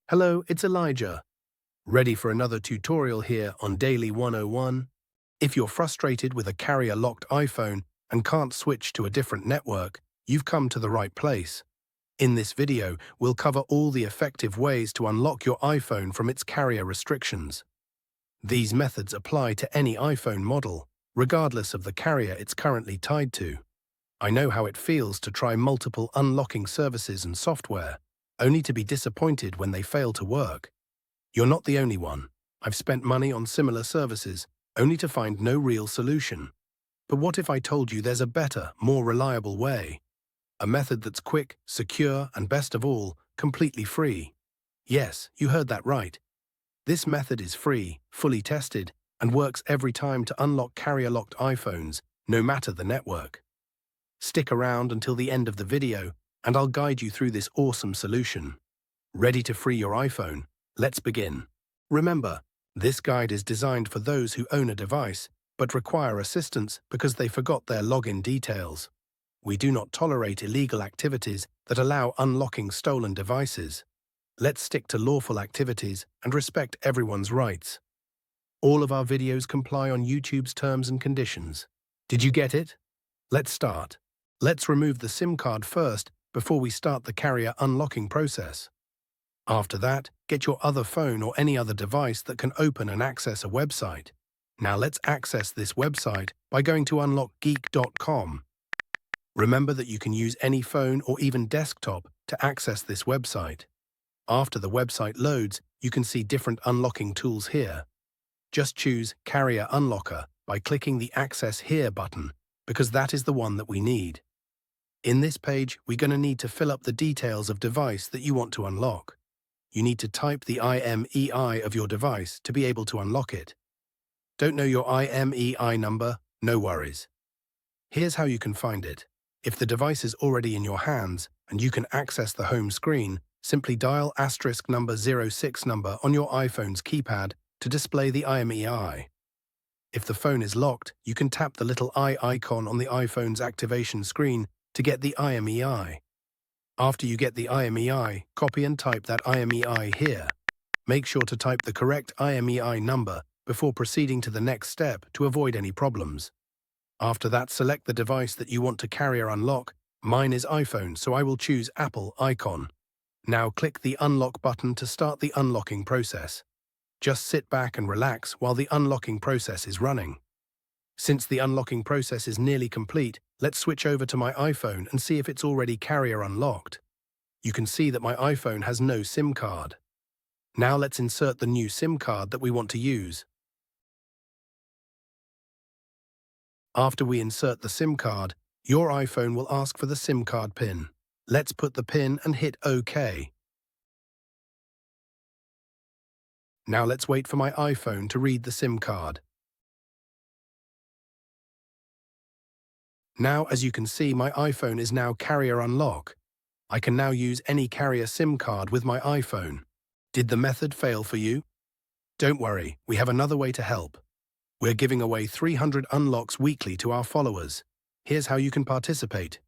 Hello, it's Elijah. Ready for another tutorial here on Daily 101? If you're frustrated with a carrier-locked iPhone and can't switch to a different network, you've come to the right place. In this video, we'll cover all the effective ways to unlock your iPhone from its carrier restrictions. These methods apply to any iPhone model, regardless of the carrier it's currently tied to. I know how it feels to try multiple unlocking services and software, only to be disappointed when they fail to work. You're not the only one. I've spent money on similar services, only to find no real solution. But what if I told you there's a better, more reliable way? A method that's quick, secure, and best of all, completely free. Yes, you heard that right. This method is free, fully tested, and works every time to unlock carrier-locked iPhones, no matter the network. Stick around until the end of the video, and I'll guide you through this awesome solution. Ready to free your iPhone? Let's begin. Remember, this guide is designed for those who own a device, but require assistance because they forgot their login details. We do not tolerate illegal activities that allow unlocking stolen devices. Let's stick to lawful activities and respect everyone's rights. All of our videos comply on YouTube's terms and conditions. Did you get it? Let's start. Let's remove the SIM card first before we start the carrier unlocking process. After that, get your other phone or any other device that can open and access a website. Now let's access this website by going to unlockgeek.com. Remember that you can use any phone or even desktop to access this website. After the website loads, you can see different unlocking tools here. Just choose Carrier Unlocker by clicking the Access Here button, because that is the one that we need. In this page, we're going to need to fill up the details of device that you want to unlock. You need to type the IMEI of your device to be able to unlock it. Don't know your IMEI number? No worries. Here's how you can find it. If the device is already in your hands and you can access the home screen, simply dial *06 number on your iPhone's keypad to display the IMEI. If the phone is locked, you can tap the little eye icon on the iPhone's activation screen to get the IMEI. After you get the IMEI, copy and type that IMEI here. Make sure to type the correct IMEI number before proceeding to the next step to avoid any problems. After that, select the device that you want to carrier unlock. Mine is iPhone, so I will choose Apple icon. Now click the unlock button to start the unlocking process. Just sit back and relax while the unlocking process is running. Since the unlocking process is nearly complete, let's switch over to my iPhone and see if it's already carrier unlocked. You can see that my iPhone has no SIM card. Now let's insert the new SIM card that we want to use. After we insert the SIM card, your iPhone will ask for the SIM card PIN. Let's put the PIN and hit OK. Now let's wait for my iPhone to read the SIM card. Now, as you can see, my iPhone is now carrier unlock. I can now use any carrier SIM card with my iPhone. Did the method fail for you? Don't worry, we have another way to help. We're giving away 300 unlocks weekly to our followers. Here's how you can participate.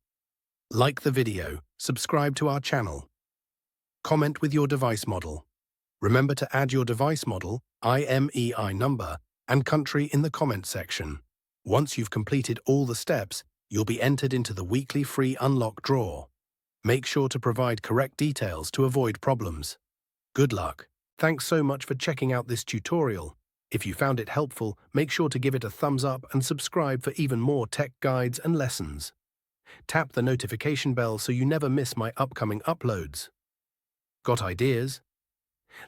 Like the video, subscribe to our channel. Comment with your device model. Remember to add your device model, IMEI number, and country in the comment section. Once you've completed all the steps, you'll be entered into the weekly free unlock draw. Make sure to provide correct details to avoid problems. Good luck. Thanks so much for checking out this tutorial. If you found it helpful, make sure to give it a thumbs up and subscribe for even more tech guides and lessons. Tap the notification bell so you never miss my upcoming uploads. Got ideas?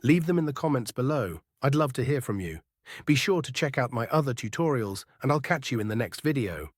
Leave them in the comments below. I'd love to hear from you. Be sure to check out my other tutorials, and I'll catch you in the next video.